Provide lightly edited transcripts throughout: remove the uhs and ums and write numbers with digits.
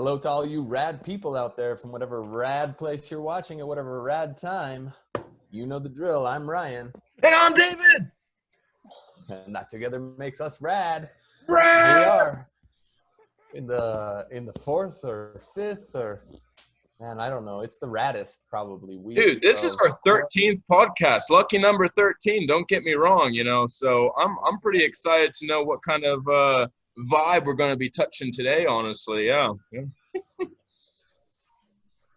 hello to all you rad people out there from whatever rad place you're watching at whatever rad time. You know the drill. I'm Ryan. And I'm David. And that together makes us rad. Rad! We are in the fourth or fifth or, man, I don't know. It's the raddest probably week. Dude, this is our 13th podcast. Lucky number 13. Don't get me wrong, So I'm pretty excited to know what kind of vibe we're going to be touching today, honestly. Yeah.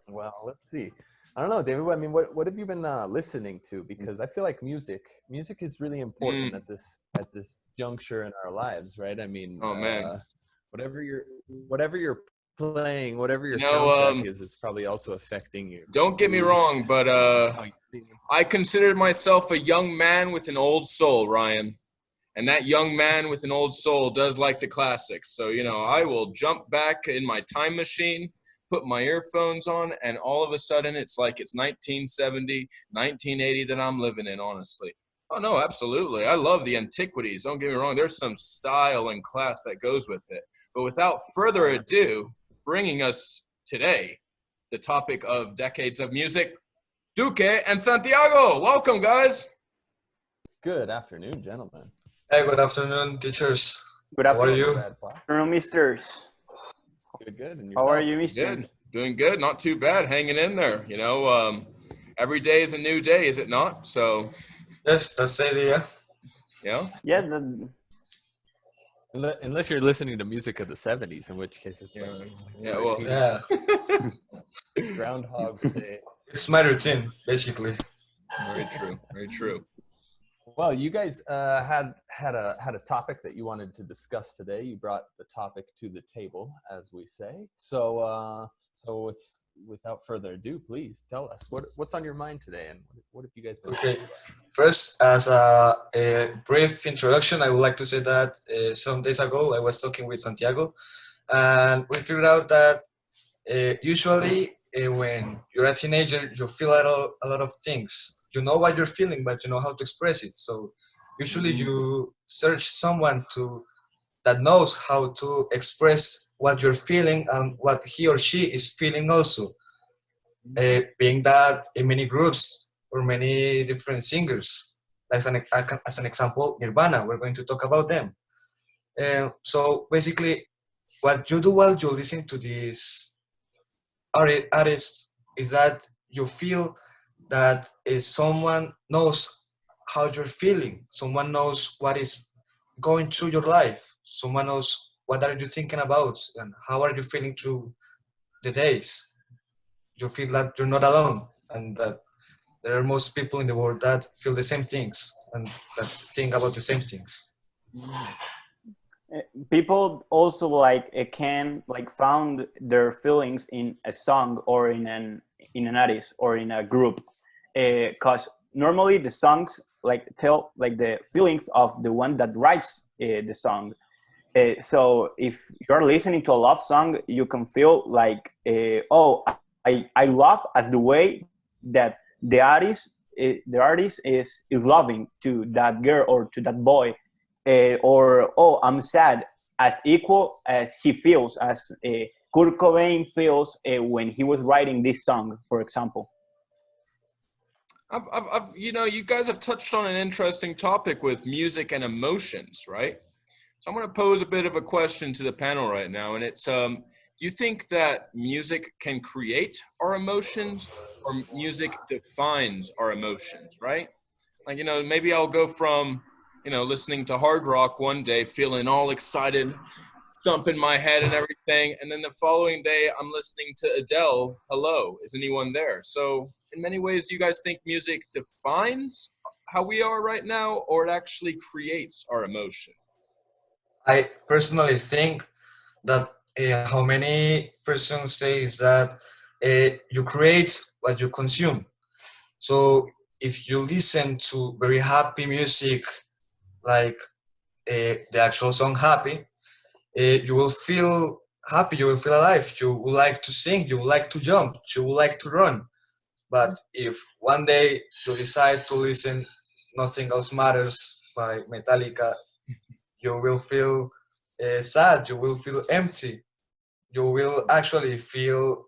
Well, let's see. I don't know, David. I mean, what have you been listening to? Because I feel like music is really important at this juncture in our lives, right? I mean, man, whatever you're playing, whatever your soundtrack is, it's probably also affecting you. Don't get me wrong, but I consider myself a young man with an old soul, Ryan. And that young man with an old soul does like the classics. So, I will jump back in my time machine, put my earphones on, and all of a sudden it's like it's 1970, 1980 that I'm living in, honestly. Oh, no, absolutely. I love the antiquities. Don't get me wrong. There's some style and class that goes with it. But without further ado, bringing us today, the topic of decades of music, Duque and Santiago. Welcome, guys. Good afternoon, gentlemen. Hey, good afternoon, teachers. Good afternoon. How are you? Hello, misters. Good. And how are you, mister? Good. Doing good. Not too bad. Hanging in there. Every day is a new day, is it not? So. Yes, that's the idea. Yeah. Yeah. Unless you're listening to music of the 70s, in which case it's Groundhog's Day. It's my routine, basically. Very true. Very true. Well, you guys had a topic that you wanted to discuss today. You brought the topic to the table, as we say. So without further ado, please tell us what's on your mind today, and what have you guys been Okay. First, as a brief introduction, I would like to say that some days ago I was talking with Santiago, and we figured out that usually when you're a teenager, you feel a lot of things. You know what you're feeling, but you know how to express it. So usually you search someone that knows how to express what you're feeling and what he or she is feeling also. Being that in many groups or many different singers, as an example, Nirvana, we're going to talk about them. So basically, what you do while you listen to these artists is that you feel that someone knows how you're feeling, someone knows what is going through your life, someone knows what are you thinking about and how are you feeling through the days. You feel that you're not alone and that there are most people in the world that feel the same things and that think about the same things. People also can found their feelings in a song or in an artist or in a group, because normally the songs tell the feelings of the one that writes the song. So if you're listening to a love song, you can feel I love as the way that the artist is loving to that girl or to that boy, or I'm sad as equal as he feels, as Kurt Cobain feels when he was writing this song, for example. You guys have touched on an interesting topic with music and emotions, right? So I'm going to pose a bit of a question to the panel right now, and it's, do you think that music can create our emotions or music defines our emotions, right? Maybe I'll go from, listening to hard rock one day, feeling all excited, thumping my head and everything, and then the following day I'm listening to Adele, Hello, is anyone there? So in many ways, do you guys think music defines how we are right now, or it actually creates our emotion? I personally think that how many persons say is that you create what you consume. So if you listen to very happy music, like the actual song Happy, you will feel happy, you will feel alive, you would like to sing, you would like to jump, you would like to run. But if one day you decide to listen Nothing Else Matters by Metallica, you will feel sad, you will feel empty. you will actually feel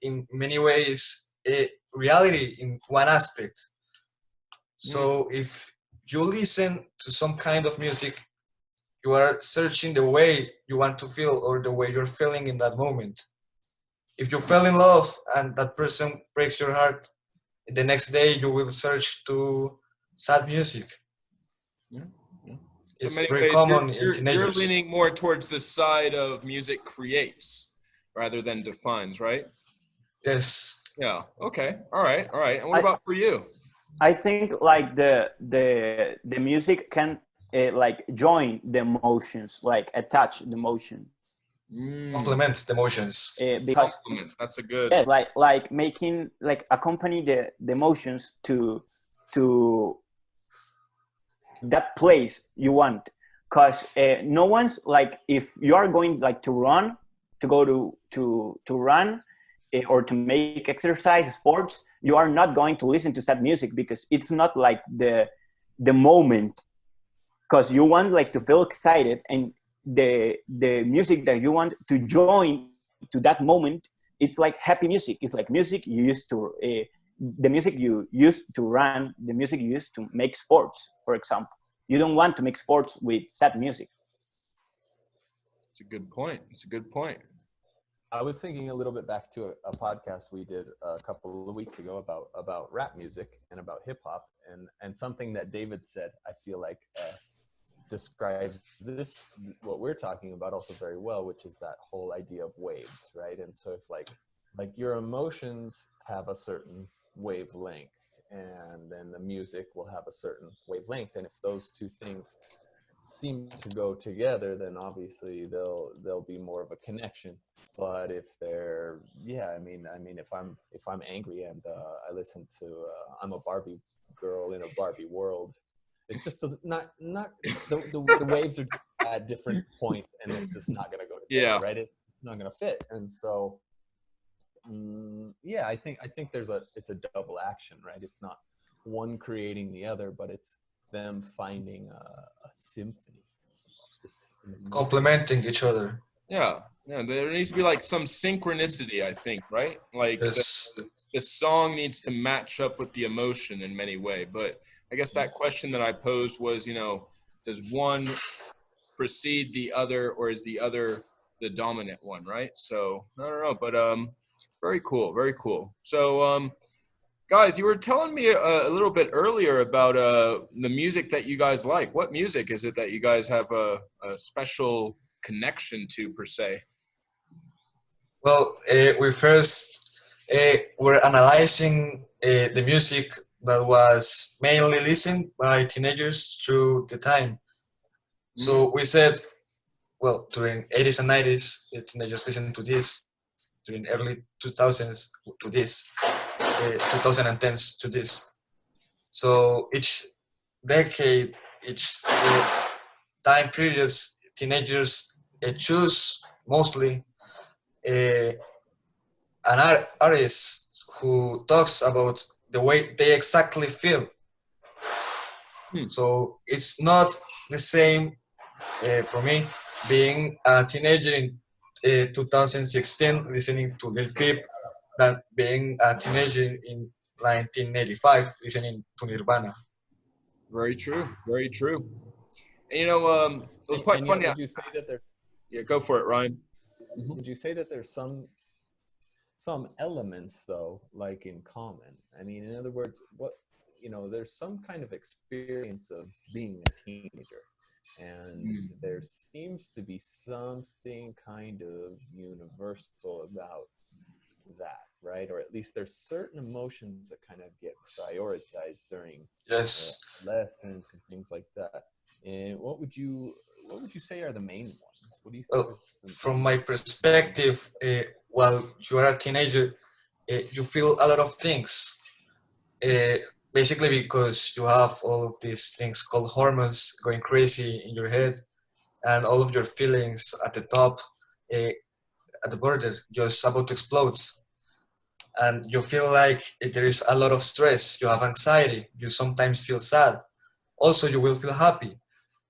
in many ways a reality in one aspect. So if you listen to some kind of music, you are searching the way you want to feel or the way you're feeling in that moment. If you fell in love and that person breaks your heart, the next day you will search to sad music. Yeah. Yeah. So in It's many very ways, common in you're teenagers. leaning more towards the side of music creates rather than defines, right? Yes. Yeah. Okay. All right. All right. And what I about for you? I think like the music can like join the emotions, like attach the emotion, Complement the emotions. because Compliments. That's a good. yes, like making like accompany the emotions to that place you want, because no one's like, if you are going like to run, to go to run, or to make exercise sports, you are not going to listen to sad music, because it's not like the moment, because you want like to feel excited, and the music that you want to join to that moment, it's like happy music. It's like music you used to the music you used to run, the music you used to make sports, for example. You don't want to make sports with sad music. It's a good point. It's a good point. I was thinking a little bit back to a podcast we did a couple of weeks ago about rap music and about hip hop, and something that David said, I feel like describes this, what we're talking about, also very well, which is that whole idea of waves, right? And so if like your emotions have a certain wavelength, and then the music will have a certain wavelength, and if those two things seem to go together, then obviously there'll be more of a connection. But if they're, yeah, I mean if I'm angry and I listen to I'm a Barbie girl in a Barbie world, it's just not the waves are at different points, and it's just not going to go together. Yeah. Right? It's not going to fit. And so yeah, I think it's a double action, right? It's not one creating the other, but it's them finding a symphony, almost Complementing each other. Yeah. Yeah. There needs to be like some synchronicity, I think, right? Like Yes. the song needs to match up with the emotion in many way. But I guess that question that I posed was, does one precede the other, or is the other the dominant one, right? So I don't know, but very cool, very cool. So guys, you were telling me a little bit earlier about the music that you guys like. What music is it that you guys have a special connection to, per se? Well, we first were analyzing the music that was mainly listened by teenagers through the time. So we said, well, during 80s and 90s, teenagers listened to this. During early 2000s to this, 2010s to this. So each decade, each time periods, teenagers choose mostly uh, an artist who talks about the way they exactly feel. So it's not the same for me being a teenager in 2016 listening to Lil Peep than being a teenager in 1985 listening to Nirvana. Very true, very true. And it was quite and yet funny. would you say that there Yeah, go for it, Ryan. would you say that there's some elements though like in common? I mean, in other words, what, there's some kind of experience of being a teenager, and there seems to be something kind of universal about that, right? Or at least there's certain emotions that kind of get prioritized during Yes. lessons and things like that. And what would you say are the main ones? What do you think Well, are from my perspective, while you are a teenager, you feel a lot of things. Uh, Basically because you have all of these things called hormones going crazy in your head, and all of your feelings at the top, uh, at the border, just about to explode. And you feel like there is a lot of stress, you have anxiety, you sometimes feel sad. Also, you will feel happy,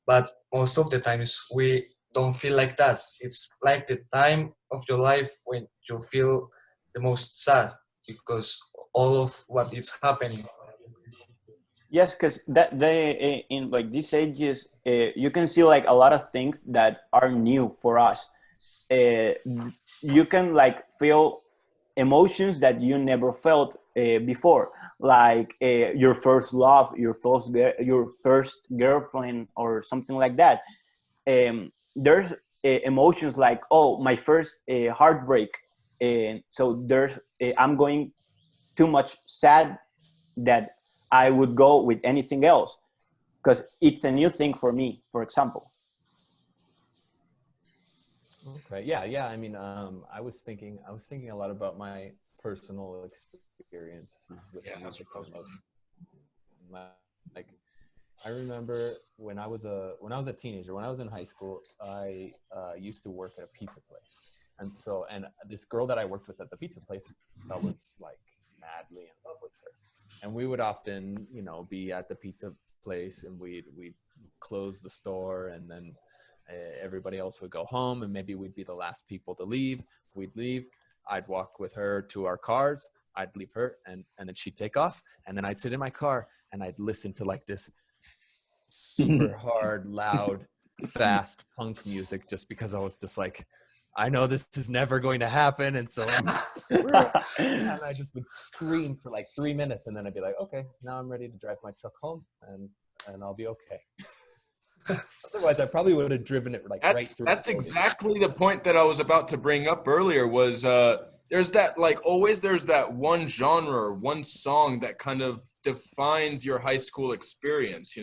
but most of the times we don't feel like that. It's like the time of your life when you feel the most sad because all of what is happening. Yes, because that they in like these ages, you can see like a lot of things that are new for us. uh, you can like feel emotions that you never felt before, like your first love, your first girlfriend, or something like that. There's emotions like, oh, my first heartbreak, and so there's I'm going too much sad that I would go with anything else because it's a new thing for me, for example. Okay. Yeah. Yeah. I mean, I was thinking a lot about my personal experiences with Yeah, that's music what I and was emotion. Like, I remember when I was a teenager, when I was in high school, I used to work at a pizza place, and this girl that I worked with at the pizza place, I was like madly in love with her, and we would often, be at the pizza place, and we'd close the store, and then everybody else would go home, and maybe we'd be the last people to leave. We'd leave. I'd walk with her to our cars. I'd leave her, and then she'd take off, and then I'd sit in my car and I'd listen to like this super hard, loud, fast punk music just because I was just like, I know this is never going to happen. And so and I just would scream for like 3 minutes, and then I'd be like, okay, now I'm ready to drive my truck home, and I'll be okay. Otherwise, I probably would have driven it like right through. That's exactly the point that I was about to bring up earlier was there's that like always there's that one genre or one song that kind of defines your high school experience,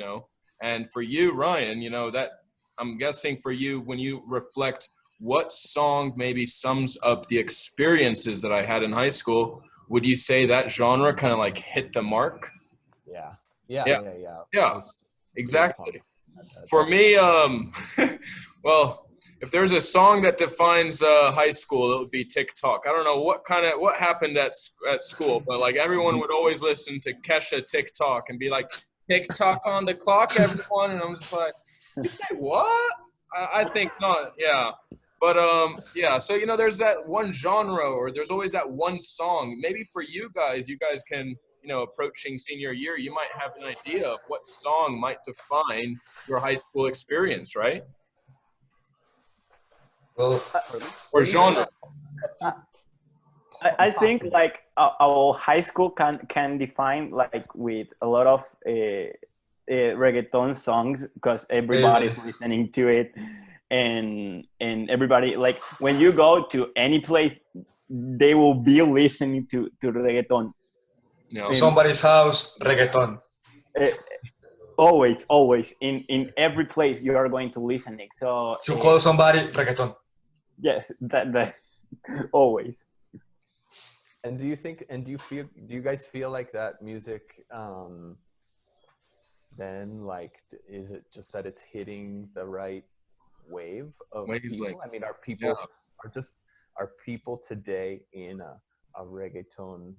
And for you, Ryan, that I'm guessing for you when you reflect what song maybe sums up the experiences that I had in high school, would you say that genre kind of like hit the mark? Yeah. Yeah. Yeah. Yeah. Yeah. Yeah. I was big punk Exactly. at For that me, time. well, if there's a song that defines high school, it would be TikTok. I don't know what happened at school, but like everyone would always listen to Kesha TikTok and be like, TikTok on the clock, everyone. And I'm just like, you say what? I think not. Yeah. But yeah. So there's that one genre, or there's always that one song. Maybe for you guys can, approaching senior year, you might have an idea of what song might define your high school experience, right? Well, Or Or at least genre. a few I think possible. like our high school can define like with a lot of reggaeton songs because everybody's listening to it, and everybody, like when you go to any place, they will be listening to reggaeton. And somebody's house, reggaeton. uh, always in every place you are going to listening. So You call somebody reggaeton. yes, that always. And do you guys feel like that music, then like, is it just that it's hitting the right wave of people? I Wavelengths. mean, Yeah. are people today in a reggaeton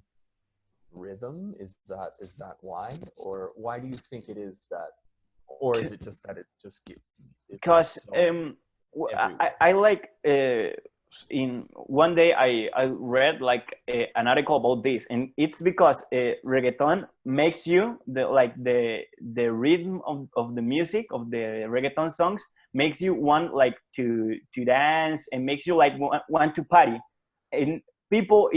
rhythm? Is that why? Or why do you think it is that, or is it just that Because it's so everywhere? I like in one day I read like an article about this, and it's because reggaeton makes you the rhythm of the music of the reggaeton songs makes you want like to dance, and makes you like want to party, and people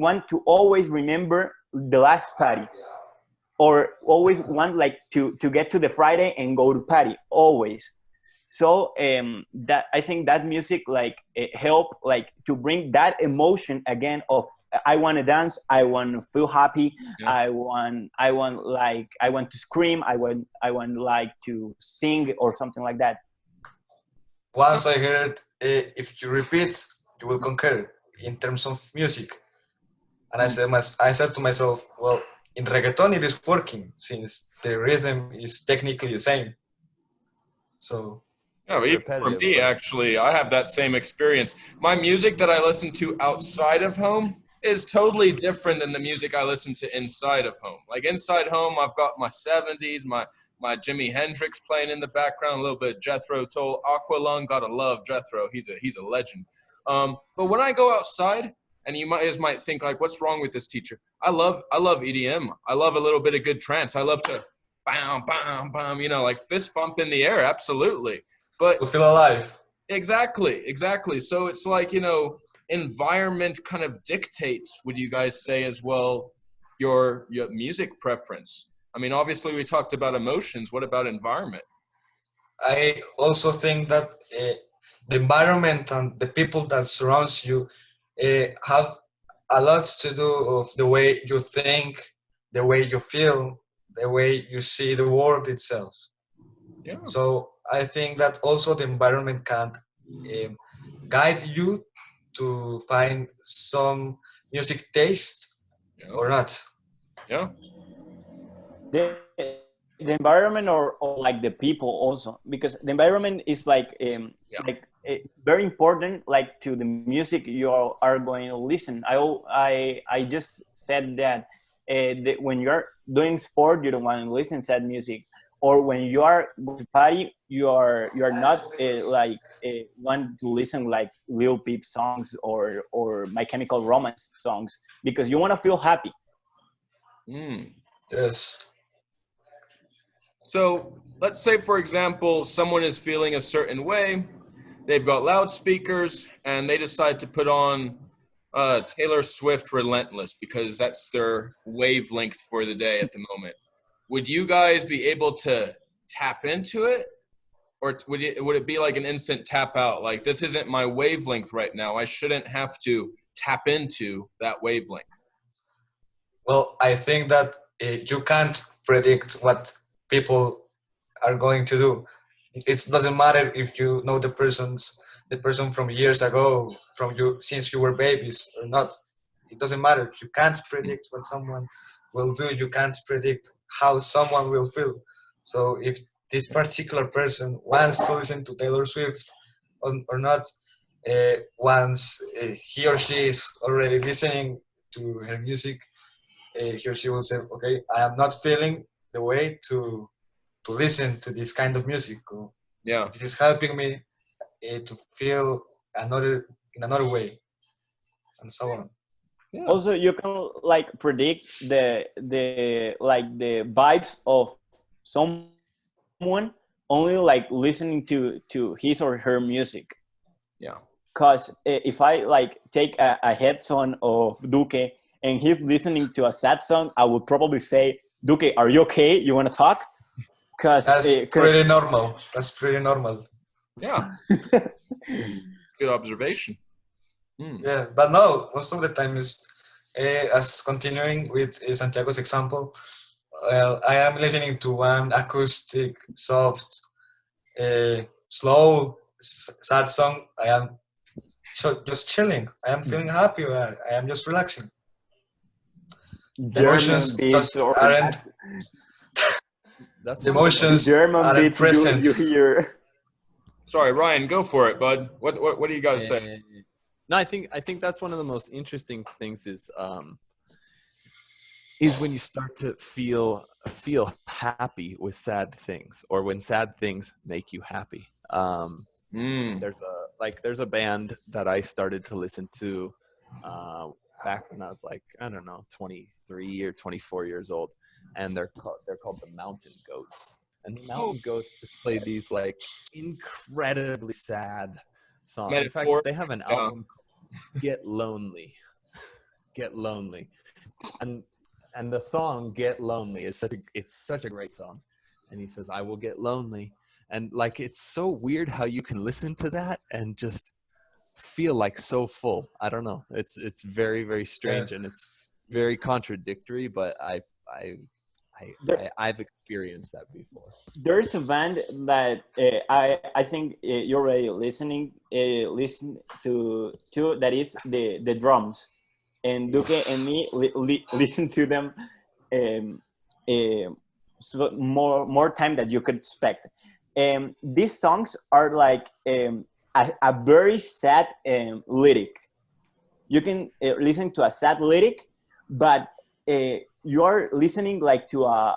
want to always remember the last party, or always want like to get to the Friday and go to party always. So that I think that music like it help like to bring that emotion again of I want to dance, I want to feel happy, Yeah. I want to scream, I want like to sing or something like that. Once I heard, if you repeat, you will conquer in terms of music. And I said to myself, well, in reggaeton it is working since the rhythm is technically the same. So No, It's even for repetitive, me, but actually, I have that same experience. My music that I listen to outside of home is totally different than the music I listen to inside of home. Like inside home, I've got my 70s, my my Jimi Hendrix playing in the background, a little bit of Jethro Tull, Aqualung. Gotta love Jethro. He's a legend. But when I go outside, and you might think like, what's wrong with this teacher? I love EDM. I love a little bit of good trance. I love to bam, bam, bam, like fist bump in the air. Absolutely. But To feel alive. exactly. So it's like, environment kind of dictates, would you guys say as well, your music preference? I mean, obviously we talked about emotions. What about environment? I also think that the environment and the people that surrounds you have a lot to do of the way you think, the way you feel, the way you see the world itself. Yeah. So I think that also the environment can guide you to find some music taste or not. Yeah. the, the environment or like the people also, because the environment is like very important, like to the music you are going to listen. I just said that when you're doing sport you don't want to listen sad music, or when you are going to party you are not want to listen like Lil Peep songs or My Chemical Romance songs, because you want to feel happy. Yes. So let's say, for example, someone is feeling a certain way. They've got loudspeakers and they decide to put on Taylor Swift Relentless because that's their wavelength for the day at the moment. Would you guys be able to tap into it? Or would it be like an instant tap out? Like, this isn't my wavelength right now. I shouldn't have to tap into that wavelength. Well, I think that you can't predict what people are going to do. It doesn't matter if you know the person from years ago, from you since you were babies or not. It doesn't matter. You can't predict what someone will do. You can't predict how someone will feel. So if this particular person wants to listen to Taylor Swift or not, once he or she is already listening to her music, he or she will say, okay, I am not feeling the way to listen to this kind of music. Yeah. This is helping me to feel in another way, and so on. Yeah. Also, you can like predict the vibes of someone only like listening to his or her music. Yeah. Because if I like take a headphone of Duque and he's listening to a sad song, I would probably say, Duque, are you okay? You want to talk? That's pretty normal. That's pretty normal. Yeah. Good observation. Yeah, but no, most of the time is as continuing with Santiago's example. Well, I am listening to one acoustic, soft, slow, sad song. I am just chilling. I am feeling happy. I am just relaxing. The emotions just aren't. That's The emotions German aren't beats present. you hear. Sorry, Ryan, go for it, bud. What do you guys say? No, I think that's one of the most interesting things is when you start to feel happy with sad things, or when sad things make you happy. There's a band that I started to listen to back when I was like, I don't know, 23 or 24 years old, and they're called the Mountain Goats. And the Mountain Goats just play these like incredibly sad songs. In fact, they have an album called Get Lonely. Get Lonely. And the song Get Lonely is such a great song. And he says, I will get lonely. And like, it's so weird how you can listen to that and just feel like so full. I don't know. It's very, very strange, and it's very contradictory, but I've experienced that before. There's a band that I think you're already listen to that is the Drums, and Duque and me listen to them so more time than you could expect. These songs are like a very sad lyric. You can listen to a sad lyric, but you're listening like to a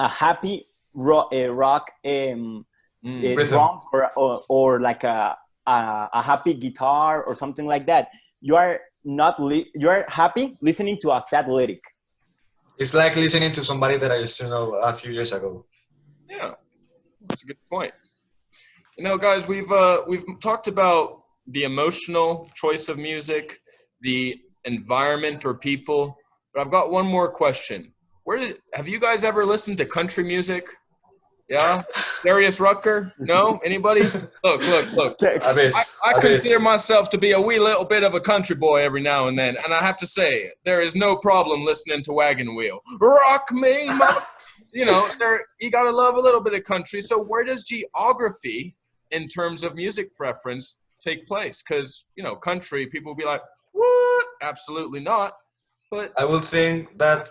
a happy rock Rhythm. drums or like a happy guitar or something like that, you are not you are happy listening to a sad lyric. It's like listening to somebody that I used to know a few years ago. Yeah, that's a good point. You know, guys, we've talked about the emotional choice of music, the environment or people, but I've got one more question. Have you guys ever listened to country music? Yeah, Darius Rucker? No, anybody? Look. A bit, I a bit. consider myself to be a wee little bit of a country boy every now and then, and I have to say, there is no problem listening to Wagon Wheel. Rock me, you know, you gotta love a little bit of country. So where does geography, in terms of music preference, take place? Because, you know, country, people will be like, what? Absolutely not. But I would think that,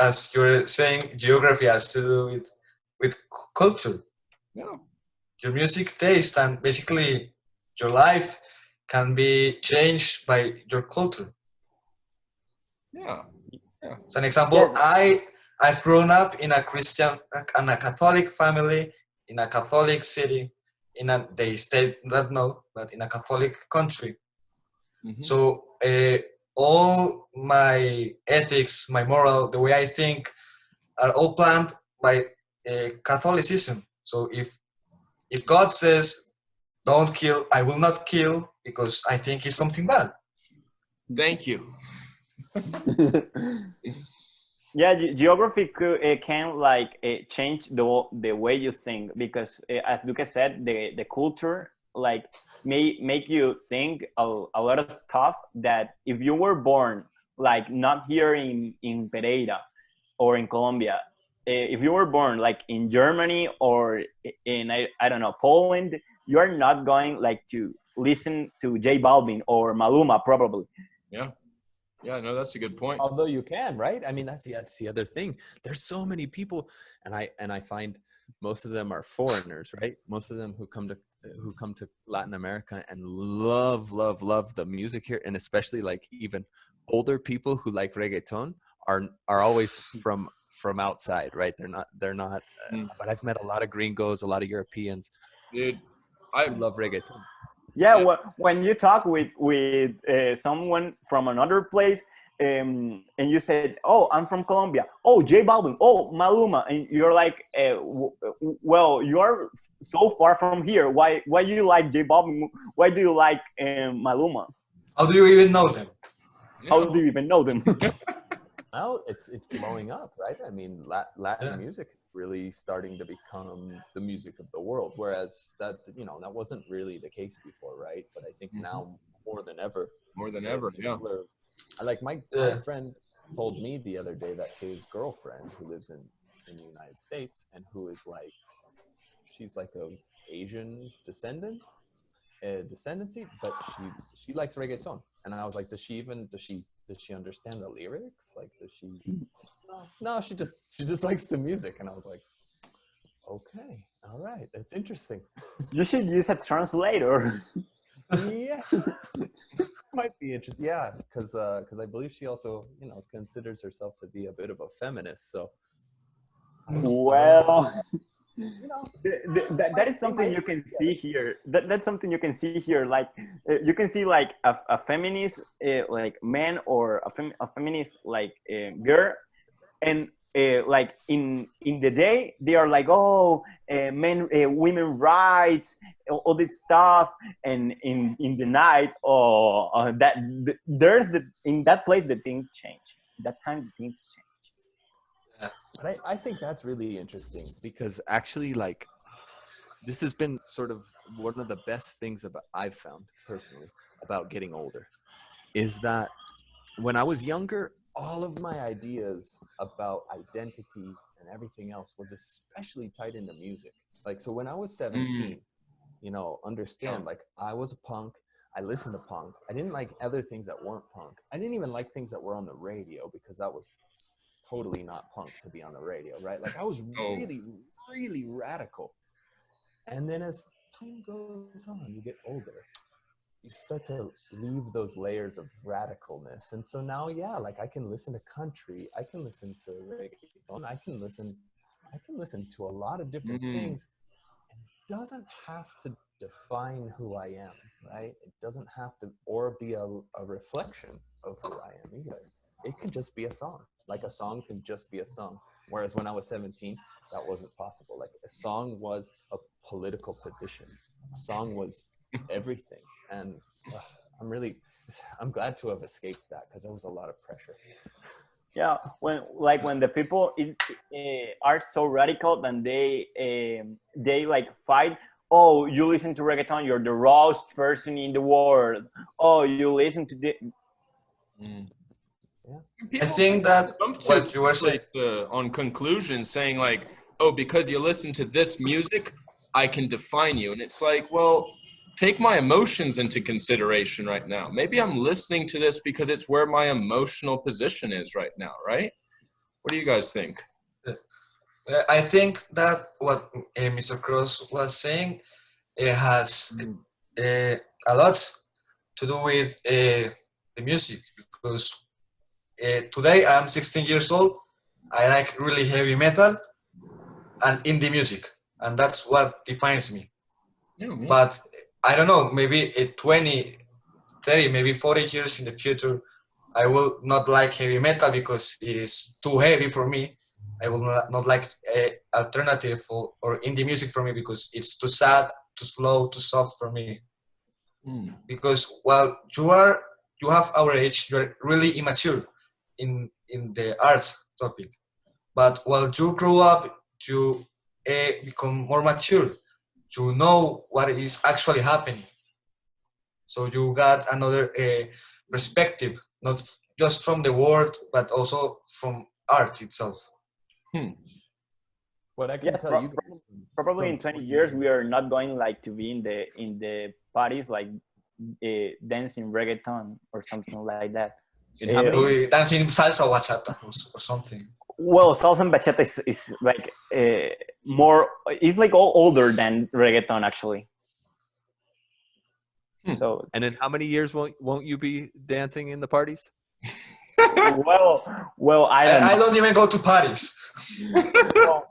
as you're saying, geography has to do with culture. yeah, Your music taste and basically your life can be changed by your culture. yeah. As an example, Yes. I've grown up in a Christian and a Catholic family in a Catholic city in a they state that no, but in a Catholic country. Mm-hmm. So all my ethics, my moral, the way I think, are all planned by Catholicism. So if God says don't kill, I will not kill because I think it's something bad. Thank you. Yeah, geography can like change the way you think, because as Lucas said, the culture like may make you think a lot of stuff that if you were born like not here in Pereira or in Colombia, if you were born like in Germany or in I don't know, Poland, you are not going like to listen to J Balvin or Maluma probably. Yeah. Yeah, no, that's a good point. Although you can, right? I mean, that's the other thing. There's so many people, and I find most of them are foreigners, right? Most of them who come to Latin America and love the music here, and especially like even older people who like reggaeton are always from outside, right? They're not. But I've met a lot of gringos, a lot of Europeans Dude, who love reggaeton. Yeah, Yeah. when you talk with someone from another place, and you said, "Oh, I'm from Colombia. Oh, J Balvin. Oh, Maluma," and you're like, "Well, you are so far from here. Why do you like J Balvin? Why do you like Maluma? How do you even know them? How do you even know them?" Now it's blowing up, right? I mean, Latin Yeah. music is really starting to become the music of the world, whereas that wasn't really the case before, right? But I think now more than ever, More than ever, yeah. people are. Like my Yeah. friend told me the other day that his girlfriend, who lives in the United States and who is like, she's like of Asian descendancy, but she likes reggaeton. And I was like, does she understand the lyrics? Like, does she? No, she just likes the music. And I was like, okay, all right, that's interesting. You should use a translator. Yeah, might be interesting. Yeah, because I believe she also considers herself to be a bit of a feminist. So Well, you know, that is something you can see here. That's something you can see here. Like you can see like a feminist like man or a feminist like girl, and like in the day they are like, oh, men, women rights, all this stuff, and in the night, oh, there's in that place the things change. That time the things change. but I think that's really interesting because actually, like, this has been sort of one of the best things about I've found personally about getting older is that when I was younger, all of my ideas about identity and everything else was especially tied into music. Like, so when I was 17, understand, like, I was a punk. I listened to punk. I didn't like other things that weren't punk. I didn't even like things that were on the radio because that was totally not punk to be on the radio, right? Like, I was really, really radical. And then as time goes on, you get older, you start to leave those layers of radicalness. And so now, yeah, like I can listen to country, I can listen to reggaeton, I can listen I can listen to a lot of different things, and it doesn't have to define who I am, right? It doesn't have to, or be a reflection of who I am either. It can just be a song. Like a song can just be a song. Whereas when I was 17, that wasn't possible. Like a song was a political position. A song was everything. And I'm glad to have escaped that, because there was a lot of pressure. Yeah, when the people are so radical, then they like fight. Oh, you listen to reggaeton, you're the rawest person in the world. Oh, you listen to the. Yeah. I People think that jump to what you were saying. on conclusions saying like, oh, because you listen to this music, I can define you. And it's like, well, take my emotions into consideration right now. Maybe I'm listening to this because it's where my emotional position is right now, right? What do you guys think? I think that what Mr. Cross was saying has a lot to do with the music, because today I'm 16 years old. I like really heavy metal and indie music, and that's what defines me. Yeah, But I don't know, maybe 20, 30, maybe 40 years in the future, I will not like heavy metal because it is too heavy for me. I will not like alternative or indie music for me because it's too sad, too slow, too soft for me. Because while you have our age, you're really immature in the arts topic. But while you grow up, you become more mature. You know what is actually happening. So you got another perspective, not just from the world, but also from art itself. What I can Yes, tell you guys probably in from 20 years we are not going like to be in the parties like dancing reggaeton or something like that. In how many years? Dancing salsa bachata or something. Well, salsa and bachata is like more. It's like all older than reggaeton actually. So And in how many years won't you be dancing in the parties? well, I don't know. I don't even go to parties. Well,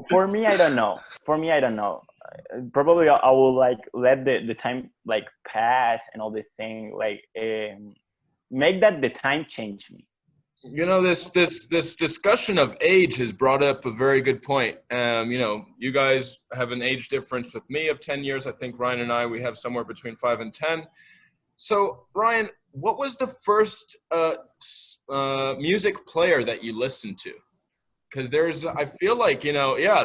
for me, I don't know. Probably I will like let the time like pass and all this thing like make that the time change me. You know, this discussion of age has brought up a very good point. You know, you guys have an age difference with me of 10 years. I think Ryan and I, we have somewhere between 5 and 10. So, Ryan, what was the first music player that you listened to? Because I feel like, you know, yeah,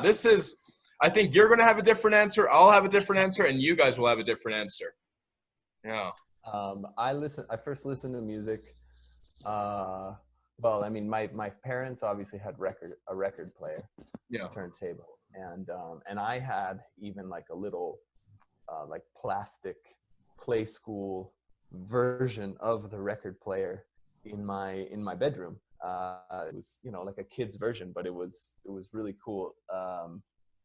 I think you're going to have a different answer. I'll have a different answer, and you guys will have a different answer. Yeah. I first listened to music. Well, I mean, my parents obviously had a record player, turntable, and I had even like a little like plastic Play School version of the record player in my bedroom. It was, you know, like a kid's version, but it was really cool.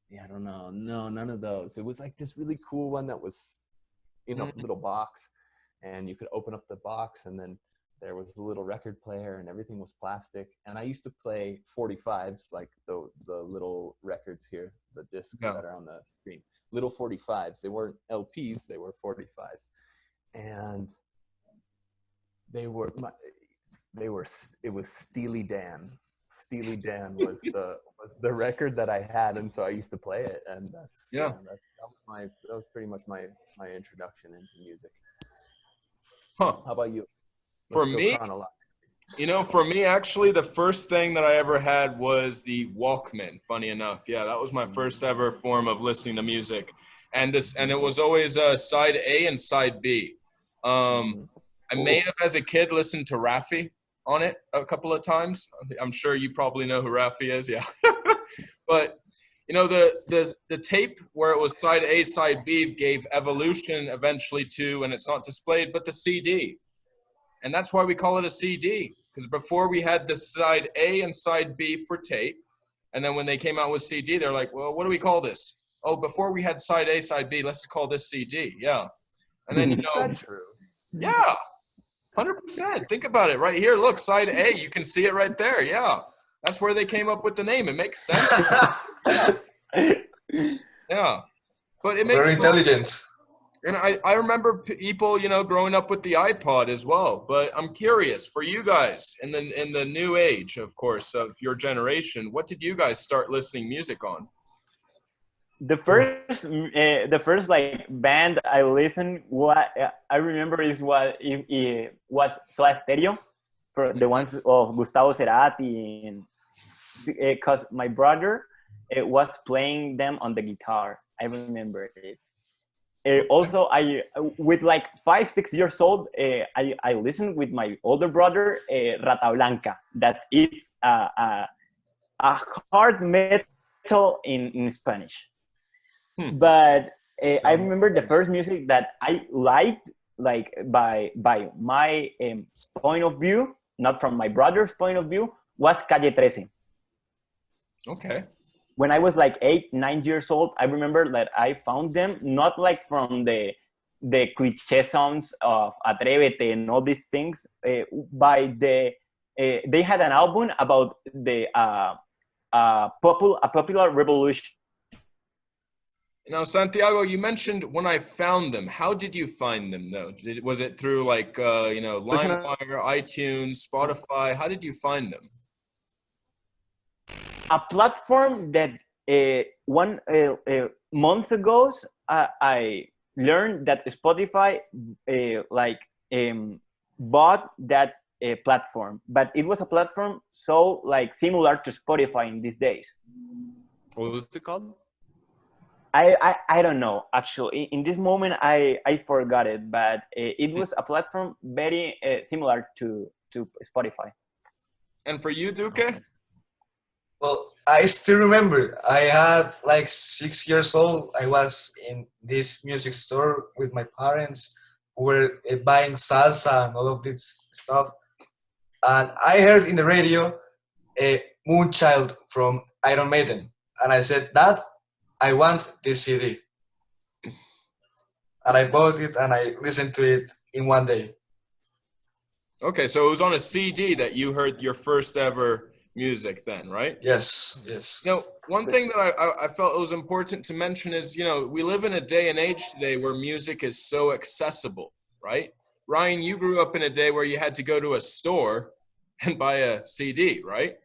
Yeah, I don't know, no, none of those. It was like this really cool one that was in a little box, and you could open up the box, and then there was the little record player, and everything was plastic. And I used to play 45s, like the little records here, the discs that are on the screen. Little 45s. They weren't LPs, they were 45s. And it was Steely Dan. Steely Dan was the record that I had, and so I used to play it, and that was pretty much my introduction into music. Huh. How about you? For me, you know, for me, actually, the first thing that I ever had was the Walkman. Funny enough, yeah, that was my first ever form of listening to music, and it was always side A and side B. I may have, as a kid, listened to Raffi on it a couple of times. I'm sure you probably know who Raffi is, yeah. But you know, the tape where it was side A, side B gave evolution eventually to, and it's not displayed, but the CD. And that's why we call it a CD, because before we had the side A and side B for tape. And then when they came out with CD, they're like, well, what do we call this? Oh, before we had side A, side B, let's call this CD. Yeah. And then, you know, is that true? Yeah, 100%. Think about it right here. Look, side A, you can see it right there. Yeah. That's where they came up with the name. It makes sense. Yeah. But it makes Very intelligent. And I remember people, you know, growing up with the iPod as well. But I'm curious for you guys in the new age, of course, of your generation. What did you guys start listening music on? The first like band I listened, what I remember is what it was Soda Stereo, for the ones of Gustavo Cerati, and because my brother was playing them on the guitar. I remember it. Also, I with like 5-6 years old, I listened with my older brother, Rata Blanca. That it's a hard metal in Spanish. But I remember the first music that I liked, like by my point of view, not from my brother's point of view, was Calle 13. Okay. When I was like 8-9 years old, I remember that I found them not like from the cliche songs of Atrévete and all these things. By they had an album about the popular revolution. Now, Santiago, you mentioned when I found them. How did you find them, though? Was it through like you know, LimeWire, iTunes, Spotify? How did you find them? A platform that one month ago I learned that Spotify bought that platform, but it was a platform so like similar to Spotify in these days. What was it called? I don't know actually. In this moment, I forgot it, but it was a platform very similar to Spotify. And for you, Duque? Well, I still remember. I had like 6 years old. I was in this music store with my parents. We were buying salsa and all of this stuff. And I heard in the radio Moonchild from Iron Maiden. And I said, Dad, I want this CD. And I bought it and I listened to it in one day. Okay, so it was on a CD that you heard your first ever music then, right? Yes, yes. You know, one thing that I felt it was important to mention is, you know, we live in a day and age today where music is so accessible, right? Ryan, you grew up in a day where you had to go to a store and buy a CD, right?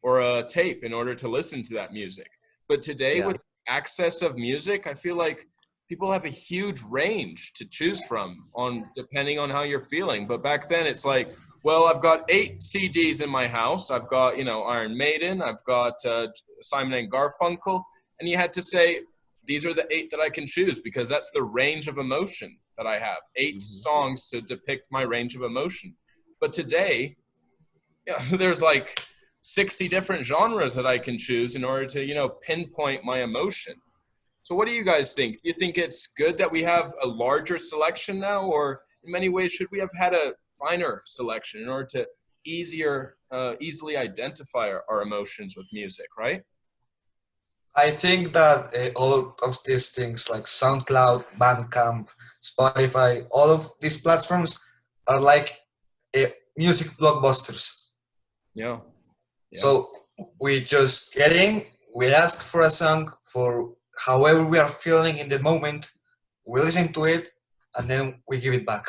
Or a tape in order to listen to that music. But today, with access of music, I feel like people have a huge range to choose from depending on how you're feeling. But back then it's like, well, I've got 8 CDs in my house. I've got, you know, Iron Maiden. I've got Simon and Garfunkel. And you had to say, these are the 8 that I can choose because that's the range of emotion that I have. 8 songs to depict my range of emotion. But today, there's like 60 different genres that I can choose in order to, you know, pinpoint my emotion. So what do you guys think? Do you think it's good that we have a larger selection now, or in many ways should we have had a finer selection in order to easily identify our emotions with music, right? I think that all of these things like SoundCloud, Bandcamp, Spotify, all of these platforms are like music blockbusters. Yeah. So we just get in, we ask for a song for however we are feeling in the moment, we listen to it, and then we give it back.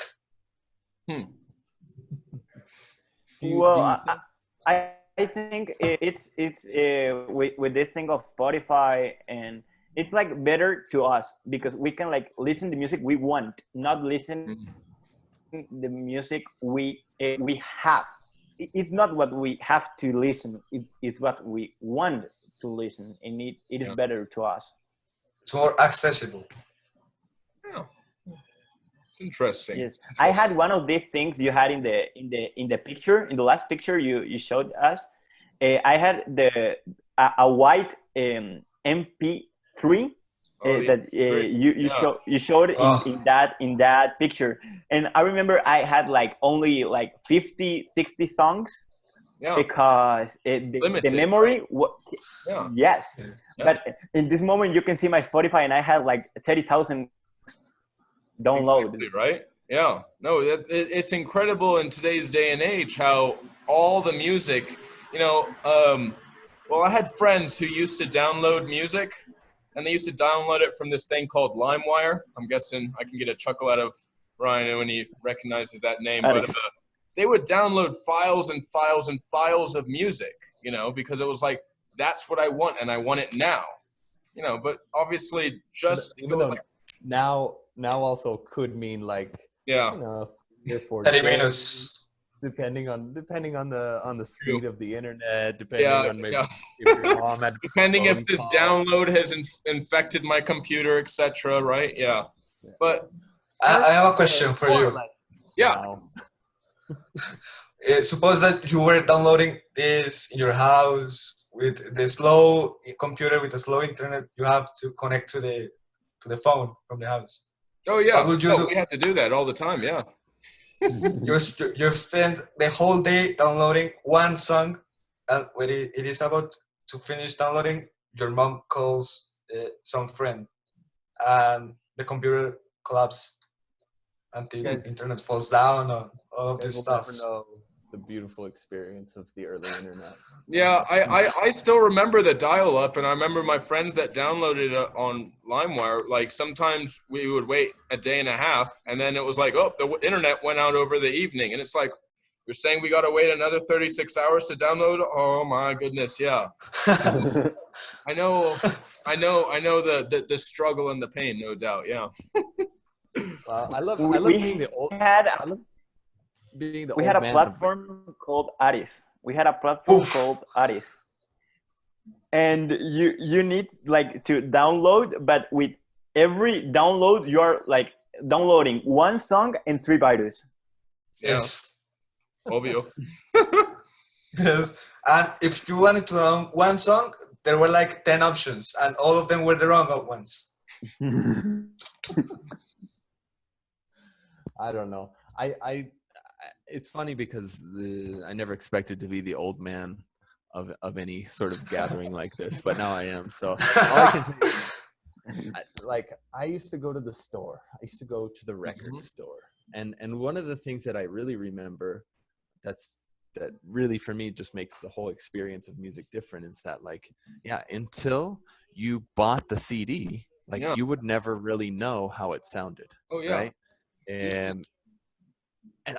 I think it's with this thing of Spotify, and it's like better to us because we can like listen to music we want, not listen the music we have. It's not what we have to listen. It's what we want to listen, and it is better to us. It's more accessible. Yeah. It's interesting. Yes, I had one of these things you had in the picture, in the last picture you showed us. I had a white MP3 that you showed in that picture, and I remember I had like only like 50-60 songs because the memory yes. But in this moment you can see my Spotify and I had like 30,000 download. Exactly, right? Yeah. No, it's incredible in today's day and age how all the music You know, well, I had friends who used to download music, and they used to download it from this thing called LimeWire. I'm guessing I can get a chuckle out of Ryan when he recognizes that name. But Addis. they would download files and files and files of music, you know, because it was like, that's what I want, and I want it now. You know, but obviously just even though now also could mean like, yeah, you know, 3 or 4 30 days, minutes. depending on the speed True. of the internet, depending on maybe yeah. if your mom had Depending if phone this call. download has infected my computer, etc. Right? Yeah. But I have a question for more or you. less yeah, now. Suppose that you were downloading this in your house with the slow computer with the slow internet. You have to connect to the phone from the house. oh yeah, What would you no, do? we have to do that all the time. Yeah. You spend the whole day downloading one song, and when it is about to finish downloading, your mom calls some friend, and the computer collapses until Guys, internet falls down, or all of guys this will stuff. never know the beautiful experience of the early internet. Yeah, I still remember the dial-up, and I remember my friends that downloaded it on LimeWire. Like sometimes we would wait a day and a half, and then it was like, oh, the internet went out over the evening, and it's like, you're saying we got to wait another 36 hours to download? Oh my goodness, yeah. I know the struggle and the pain, no doubt. Yeah. I love we being the old. had I love being the we old had a man. platform called Addis. We had a platform called Addis, and you need like to download, but with every download you are like downloading one song and 3 bytes. Yes. Obvio. Yes. And if you wanted to own one song, there were like 10 options, and all of them were the wrong ones. I don't know. It's funny because I never expected to be the old man of any sort of gathering like this, but now I am. So all I can say is, I used to go to the store. I used to go to the record store, and one of the things that I really remember that really for me just makes the whole experience of music different is that until you bought the CD, you would never really know how it sounded. Oh yeah. Right. And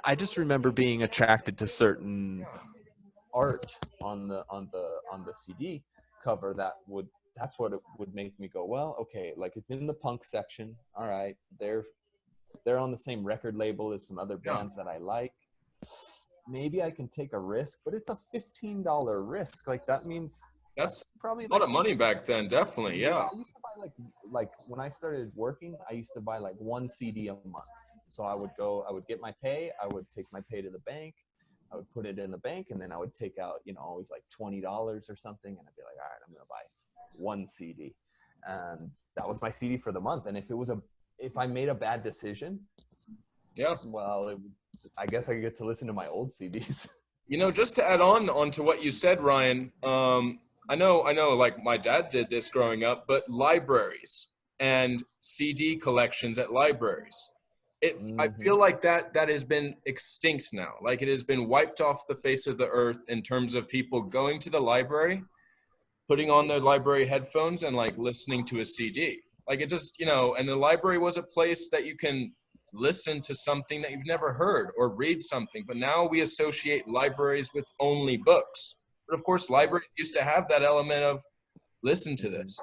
I just remember being attracted to certain art on the CD cover that's what it would make me go, well, okay, like it's in the punk section. All right, they're on the same record label as some other bands that I like. Maybe I can take a risk, but it's a $15 risk. Like that means That's probably a lot of money back then, definitely. Yeah. I used to buy like when I started working, I used to buy like 1 CD a month. So I would get my pay, I would take my pay to the bank, I would put it in the bank, and then I would take out, always like $20 or something, and I'd be like, all right, I'm gonna buy 1 CD, and that was my CD for the month. And if I made a bad decision, well, I guess I get to listen to my old CDs. Just to add on to what you said, Ryan. I know, like my dad did this growing up, but libraries and CD collections at libraries. I feel like that has been extinct now. Like it has been wiped off the face of the earth in terms of people going to the library, putting on their library headphones and like listening to a CD. Like it just, and the library was a place that you can listen to something that you've never heard or read something. But now we associate libraries with only books. But of course, libraries used to have that element of listen to this,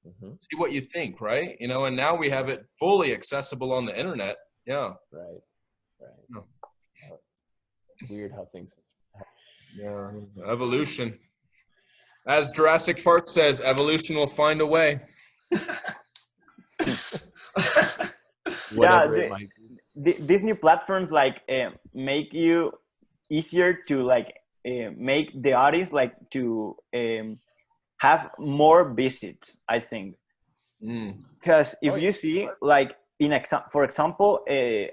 see what you think, right? And now we have it fully accessible on the internet. Yeah. Right. No. Weird how things happen. Yeah. Evolution. As Jurassic Park says, evolution will find a way. These new platforms make you easier to make the audience to have more visits, I think. Because if you see for example, a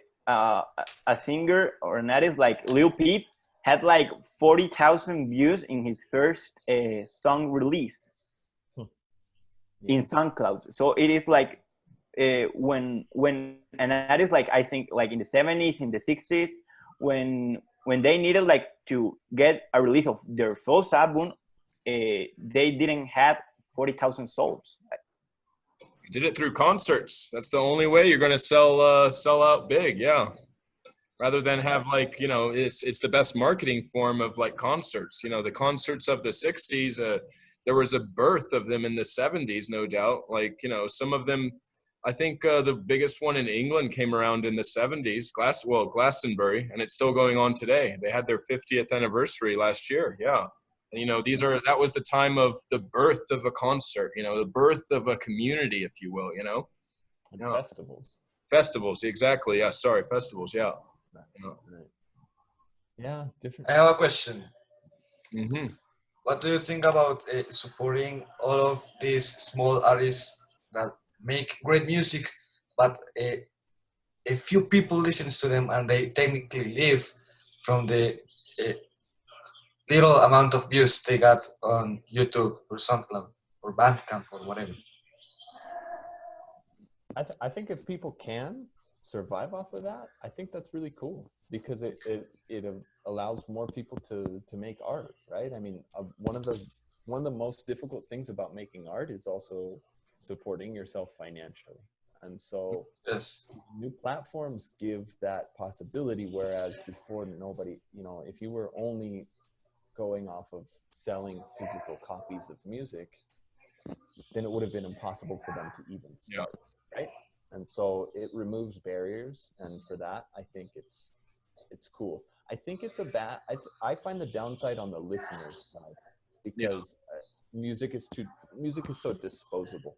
singer or an artist like Lil Peep had 40,000 views in his first song release in SoundCloud. So it is when an artist I think in the 70s, in the 60s, when when they needed like to get a release of their first album, they didn't have 40,000 souls. You did it through concerts. That's the only way you're going to sell out big. Yeah. Rather than have like, you know, it's the best marketing form of like concerts. You know, the concerts of the 60s, there was a birth of them in the 70s, no doubt. Like, you know, some of them, I think the biggest one in England came around in the 70s, Glastonbury, and it's still going on today. They had their 50th anniversary last year. Yeah. And, you know, that was the time of the birth of a concert, you know, the birth of a community, if you will, you know. And Yeah. festivals. Festivals, exactly. Yeah, sorry, festivals, yeah. Right. Yeah, different. I have a question. Mm-hmm. What do you think about supporting all of these small artists that make great music, but a few people listen to them and they technically live from the uh, little amount of views they got on YouTube or SoundCloud or Bandcamp or whatever? I think if people can survive off of that, I think that's really cool because it allows more people to make art, right? I mean, one of the most difficult things about making art is also supporting yourself financially. And so Yes. new platforms give that possibility, whereas before nobody, you know, if you were only going off of selling physical copies of music, then it would have been impossible for them to even start, right? And so it removes barriers, and for that, I think it's cool. I think it's I find the downside on the listener's side because music is so disposable.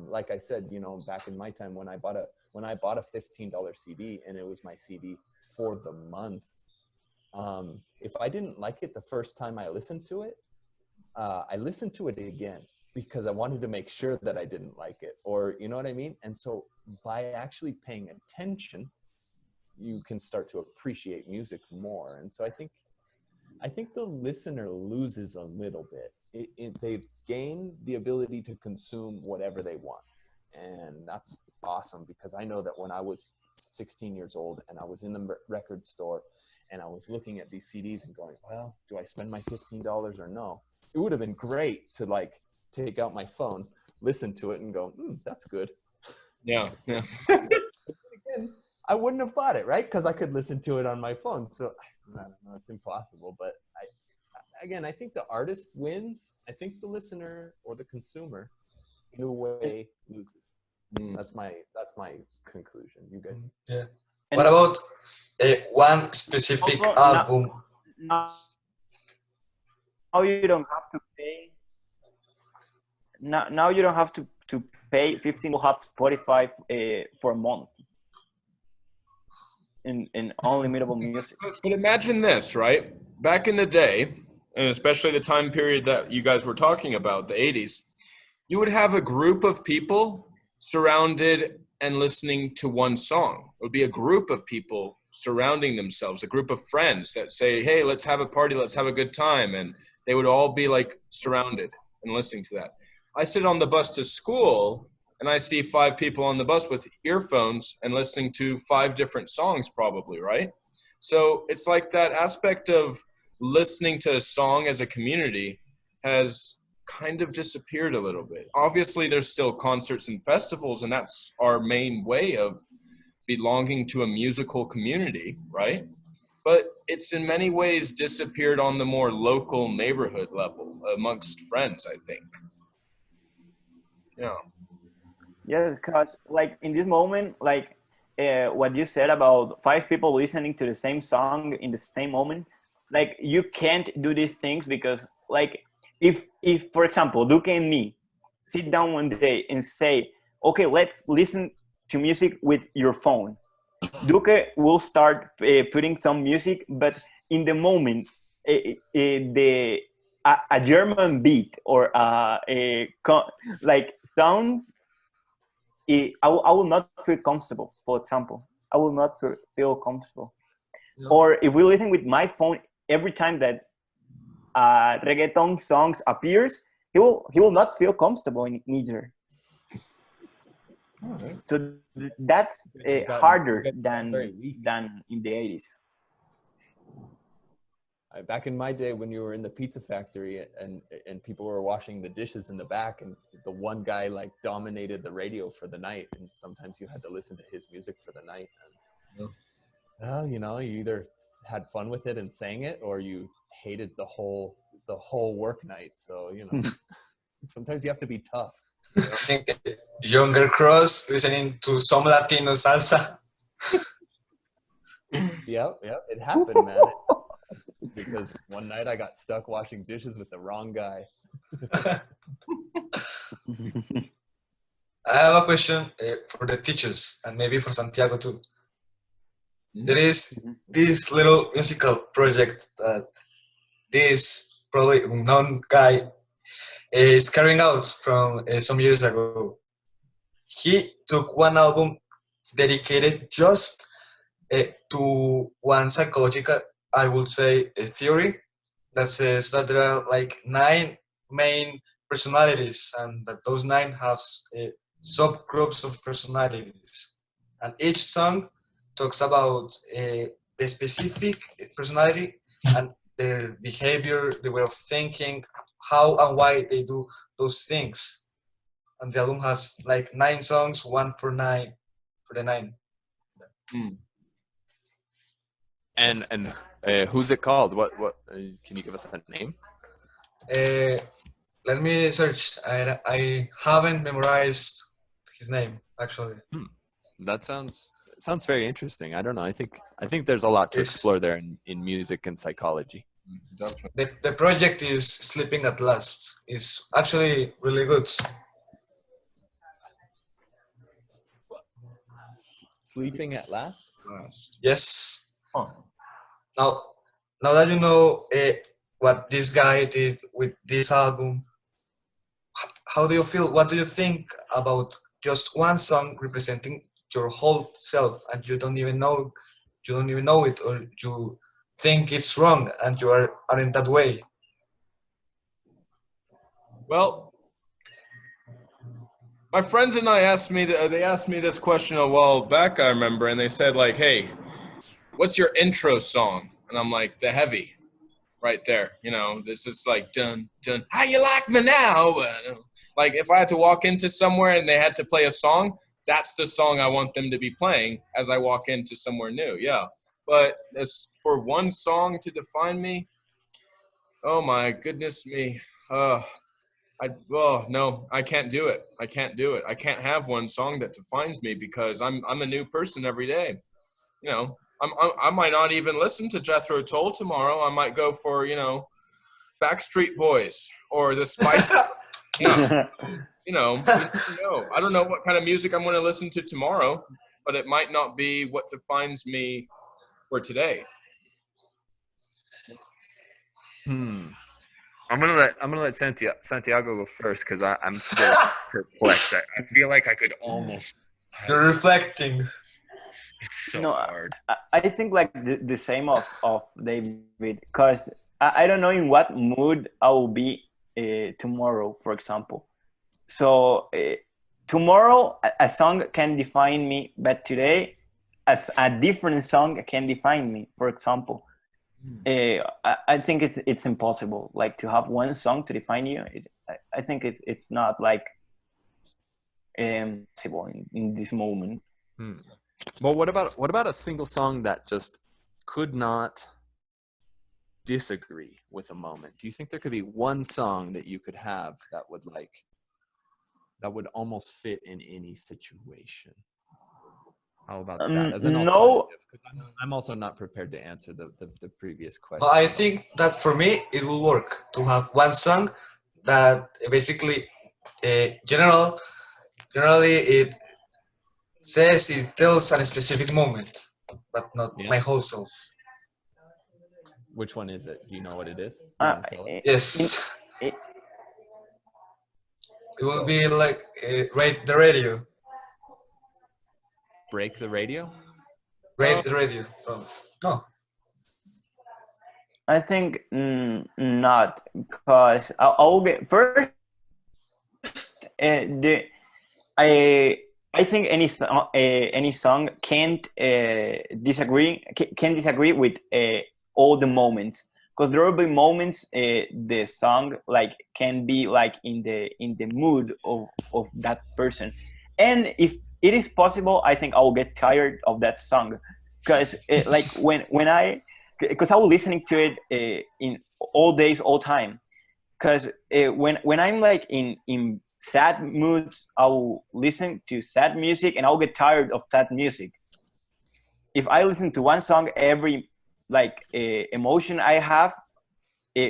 Like I said, you know, back in my time when I bought a $15 CD and it was my CD for the month, if I didn't like it the first time I listened to it, I listened to it again because I wanted to make sure that I didn't like it, or you know what I mean? And so by actually paying attention, you can start to appreciate music more. And so I think the listener loses a little bit. They gain the ability to consume whatever they want. And that's awesome because I know that when I was 16 years old and I was in the record store and I was looking at these CDs and going, well, do I spend my $15 or no? It would have been great to like take out my phone, listen to it and go, that's good. Yeah. Again, I wouldn't have bought it, right? Because I could listen to it on my phone. So I don't know, it's impossible. But I think the artist wins. I think the listener or the consumer, in a way, loses. That's my conclusion. You guys? Yeah. What about one specific also, album? Now you don't have to pay. Now you don't have to pay 15. You'll have Spotify for a month in unlimitable music. But imagine this, right? Back in the day, and especially the time period that you guys were talking about, the 80s, you would have a group of people surrounded and listening to one song. It would be a group of people surrounding themselves, a group of friends that say, hey, let's have a party, let's have a good time. And they would all be like surrounded and listening to that. I sit on the bus to school and I see 5 people on the bus with earphones and listening to 5 different songs probably, right? So it's like that aspect of listening to a song as a community has kind of disappeared a little bit. Obviously, there's still concerts and festivals, and that's our main way of belonging to a musical community, right? But it's in many ways disappeared on the more local neighborhood level amongst friends, I think. Yeah. Yes, because like in this moment, like what you said about 5 people listening to the same song in the same moment, like you can't do these things because like if for example Duque and me sit down one day and say, okay, let's listen to music with your phone, Duque will start putting some music, but in the moment a German beat or like sounds, I will not feel comfortable. For example, I will not feel comfortable. No. Or if we listen with my phone, every time that reggaeton songs appears, he will not feel comfortable in either. Right. So that's harder than in the 80s. back in my day when you were in the pizza factory and people were washing the dishes in the back, and the one guy like dominated the radio for the night, and sometimes you had to listen to his music for the night. And, well, you know, you either had fun with it and sang it, or you hated the whole work night. So, you know, sometimes you have to be tough. I think younger cross listening to some Latino salsa. Yep, it happened, man. Because one night I got stuck washing dishes with the wrong guy. I have a question for the teachers, and maybe for Santiago too. There is this little musical project that this probably unknown guy is carrying out from some years ago. He took one album dedicated just to one psychological, I would say, a theory that says that there are like 9 main personalities, and that those 9 have subgroups of personalities, and each song talks about the specific personality and their behavior, the way of thinking, how and why they do those things. And the album has like 9 songs, one for the 9. And who's it called? What can you give us a name? Let me search. I haven't memorized his name actually. That sounds very interesting. I don't know. I think there's a lot to explore there in music and psychology. The project is Sleeping at Last. It's actually really good. Sleeping at Last? Yes. Now that you know what this guy did with this album, how do you feel? What do you think about just one song representing your whole self, and you don't even know it, or you think it's wrong and you are in that way? Well, my friends and I asked me this question a while back, I remember, and they said like, "Hey, what's your intro song?" And I'm like, "The Heavy." Right there, you know, this is like dun dun. How you like me now? Like if I had to walk into somewhere and they had to play a song, that's the song I want them to be playing as I walk into somewhere new. Yeah, but as for one song to define me, oh my goodness me, no, I can't do it. I can't have one song that defines me, because I'm a new person every day. You know, I might not even listen to Jethro Tull tomorrow. I might go for, you know, Backstreet Boys or the Spice. You know, I don't know what kind of music I'm going to listen to tomorrow, but it might not be what defines me for today. I'm gonna let Santiago go first, because I'm still perplexed. I feel like I could almost. You're reflecting. It's so No, hard. I think like the same of David, because I don't know in what mood I will be tomorrow, for example. So tomorrow a song can define me, but today as a different song can define me, for example. I think it's impossible like to have one song to define you. I think it's not like possible in this moment. Well, what about a single song that just could not disagree with a moment? Do you think there could be one song that you could have that would almost fit in any situation? How about that as an alternative? Because I'm also not prepared to answer the previous question. I think that for me it will work to have one song that basically generally it says, it tells a specific moment, but not my whole self. Which one is it? Do you know what it is? Yes. It will be like Rate the Radio. Break the Radio? Rate the Radio. No. I think not, because I'll get first. I think any song can't disagree with all the moments. because there will be moments the song like can be like in the mood of that person, and if it is possible, I think I will get tired of that song, because like when I because I was listening to it in all days, all time, because when I'm like in sad moods, I'll listen to sad music and I'll get tired of sad music. If I listen to one song every like emotion I have,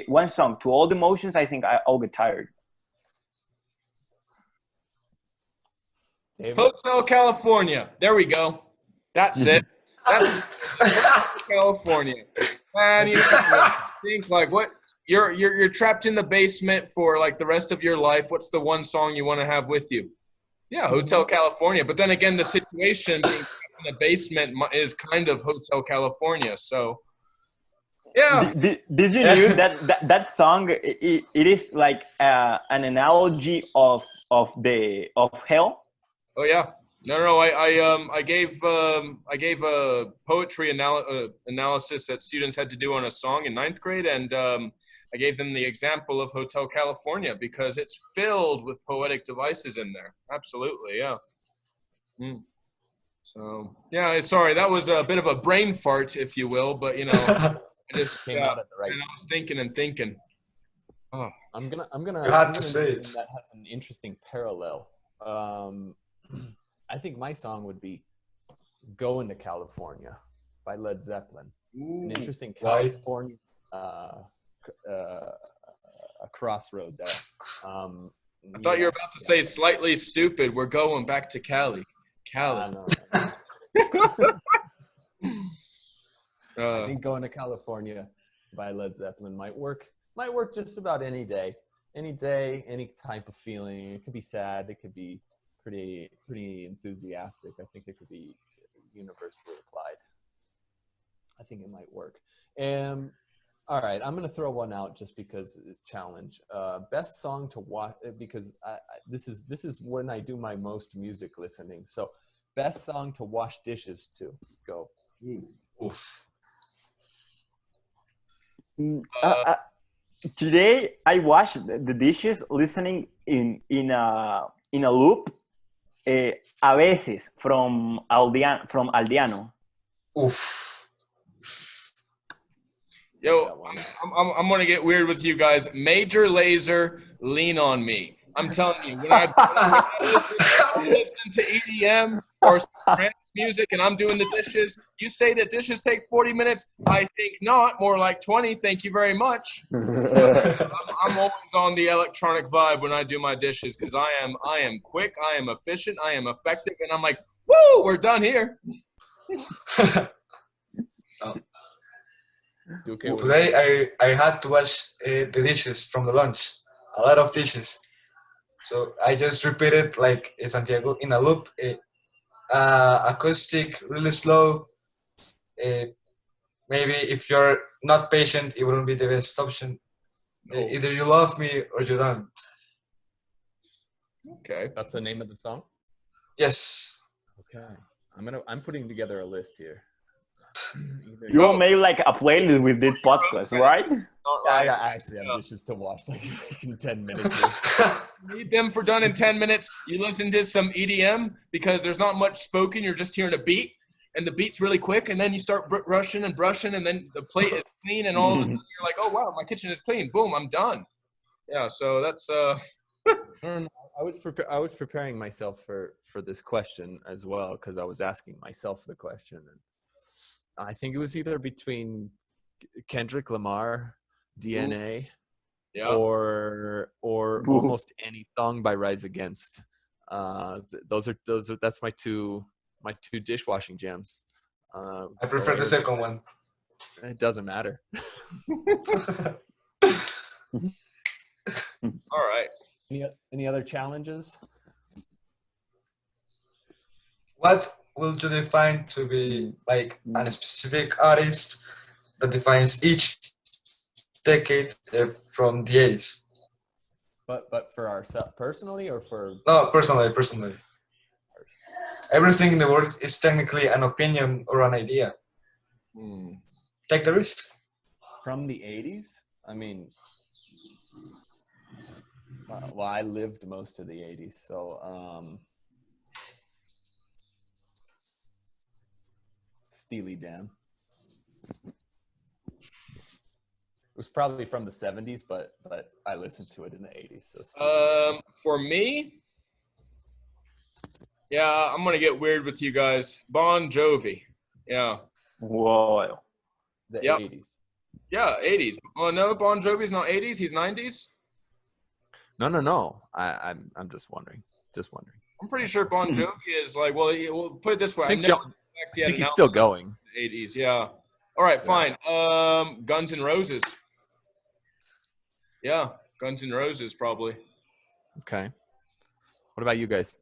one song to all the emotions, I think I'll get tired. David? Hotel California. There we go. That's it. That's California. Man, you know, think like what you're trapped in the basement for like the rest of your life. What's the one song you want to have with you? Yeah, Hotel California. But then again, the situation being trapped in the basement is kind of Hotel California. So yeah. Did you know that song? It is like an analogy of hell. Oh yeah. No. I gave a poetry analysis that students had to do on a song in ninth grade, and I gave them the example of Hotel California because it's filled with poetic devices in there. Absolutely, yeah. So yeah, sorry, that was a bit of a brain fart, if you will, but you know, I just Came out at the right and I time. was thinking. Oh, I'm gonna You had I'm to gonna say do it. one that has an interesting parallel. I think my song would be "Going to California" by Led Zeppelin. An interesting Why? California a crossroad there. I thought you were about to say slightly stupid. We're going back to Cali. Cali. No. I Uh, think "Going to California" by Led Zeppelin might work just about any day, any type of feeling. It could be sad, it could be pretty enthusiastic. I think it could be universally applied. I think it might work. All right, I'm gonna throw one out just because it's a challenge. Best song to watch, because this is when I do my most music listening. So, best song to wash dishes to. Go. Oof. Today I washed the dishes listening in a loop. A veces from Aldeano. Oof. Yo, I'm gonna get weird with you guys. Major Lazer, Lean on Me. I'm telling you, when I listen to EDM or some trance music and I'm doing the dishes, you say that dishes take 40 minutes. I think not, more like 20. Thank you very much. I'm always on the electronic vibe when I do my dishes because I am quick, I am efficient, I am effective, and I'm like, woo, we're done here. Okay, Today I had to wash the dishes from the lunch, a lot of dishes. So I just repeated like Santiago in a loop, acoustic, really slow. Maybe if you're not patient, it wouldn't be the best option. Either you love me or you don't. Okay. That's the name of the song? Yes. Okay. I'm putting together a list here. You will make like a playlist with this podcast, right? I actually have dishes to wash like in 10 minutes. Need them for done in 10 minutes. You listen to some EDM because there's not much spoken. You're just hearing a beat, and the beat's really quick, and then you start brushing, and then the plate is clean, and all of a sudden you're like, oh, wow, my kitchen is clean. Boom, I'm done. Yeah, so that's I was preparing myself for this question as well because I was asking myself the question, and I think it was either between Kendrick Lamar, DNA, or almost any song by Rise Against. That's my two dishwashing jams. I prefer the second one. It doesn't matter. all right. Any other challenges? What will you define to be like a specific artist that defines each decade from the 80s? But for ourselves personally or for? No, personally. Everything in the world is technically an opinion or an idea. Take the risk. From the 80s? I mean, well, I lived most of the 80s, so Steely Dan. It was probably from the 70s, but I listened to it in the 80s. So For me, yeah, I'm gonna get weird with you guys. Bon Jovi. Yeah. Whoa. the Yep. 80s. Yeah, 80s. Oh no, Bon Jovi's not 80s. He's 90s. No. I'm just wondering. I'm pretty sure Bon Jovi is like. Well, we'll put it this way. I think, never I think he's still going. 80s. Yeah. All right, fine. Guns N' Roses. Yeah, Guns N' Roses probably. Okay. What about you guys?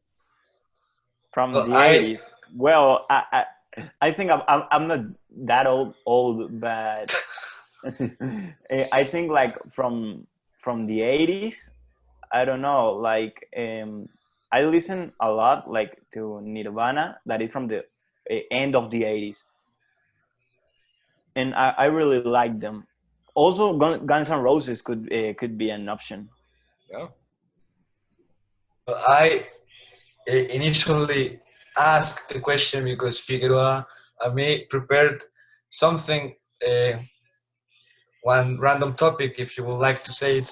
From Well, the 80s. Well, I think I'm not that old, but I think like from the 80s. I don't know. Like I listen a lot like to Nirvana. That is from the end of the 80s, and I really like them. Also, Guns N' Roses could be an option. Yeah. I initially asked the question because Figueroa and me prepared something, one random topic, if you would like to say it,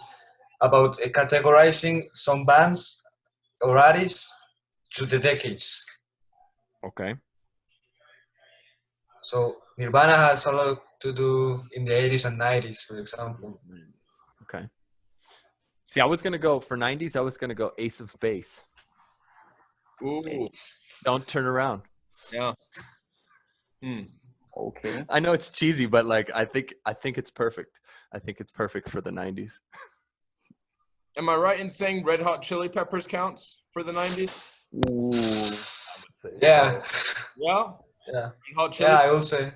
about categorizing some bands or artists to the decades. Okay. So Nirvana has a lot to do in the 80s and 90s, for example. Okay. See, I was gonna go for 90s. I was gonna go Ace of Base. Ooh. Don't turn around. Yeah. Okay. I know it's cheesy, but like I think it's perfect. I think it's perfect for the 90s. Am I right in saying Red Hot Chili Peppers counts for the 90s? Ooh. I would say. Yeah, Yeah. yeah, Red Hot Chili. yeah. I will say.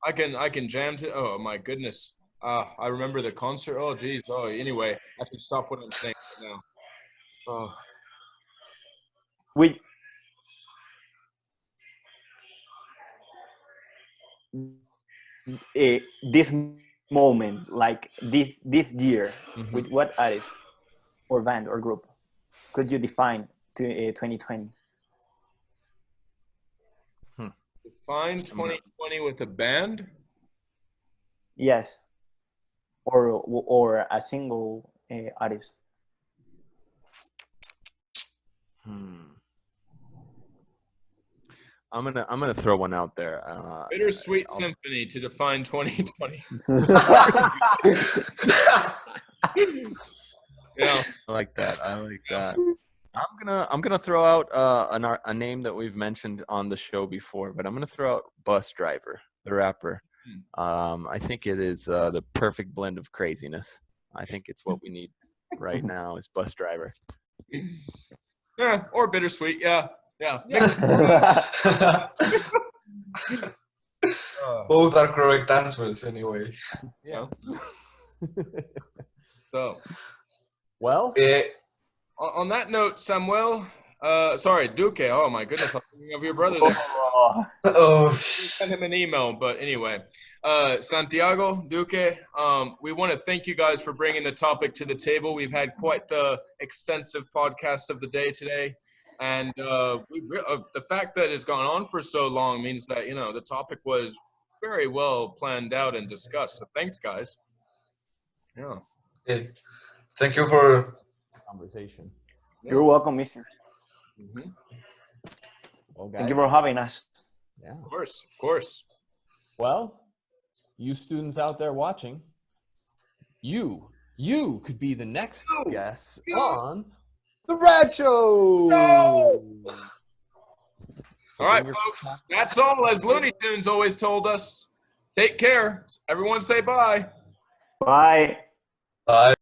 I can jam to. Oh my goodness. I remember the concert. Oh geez. Oh, anyway, I should stop what I'm saying right now. Oh. Which this moment, like this year, with what artist or band or group could you define to 2020? Define 2020 with a band. Yes, or a single artist. I'm gonna throw one out there. Bittersweet Symphony to define 2020. Yeah. I like that. I'm gonna throw out a name that we've mentioned on the show before, but I'm gonna throw out Bus Driver, the rapper. I think it is the perfect blend of craziness. I think it's what we need right now is Bus Driver. Yeah, or Bittersweet. Yeah. Both are correct answers anyway. Yeah. So, well, on that note, Samuel, sorry, Duque. Oh my goodness, I'm thinking of your brother there. Oh, Send him an email, but anyway, Santiago, Duque, we want to thank you guys for bringing the topic to the table. We've had quite the extensive podcast of the day today, and the fact that it's gone on for so long means that the topic was very well planned out and discussed. So thanks, guys. Yeah. okay. Thank you for conversation. You're welcome, mister. Mm-hmm. Well, guys, Thank you for having us. Yeah. Of course. Well, you students out there watching, you could be the next guest on The Rad Show! No! So all right, folks. That's all, as Looney Tunes always told us. Take care. Everyone say bye. Bye. bye.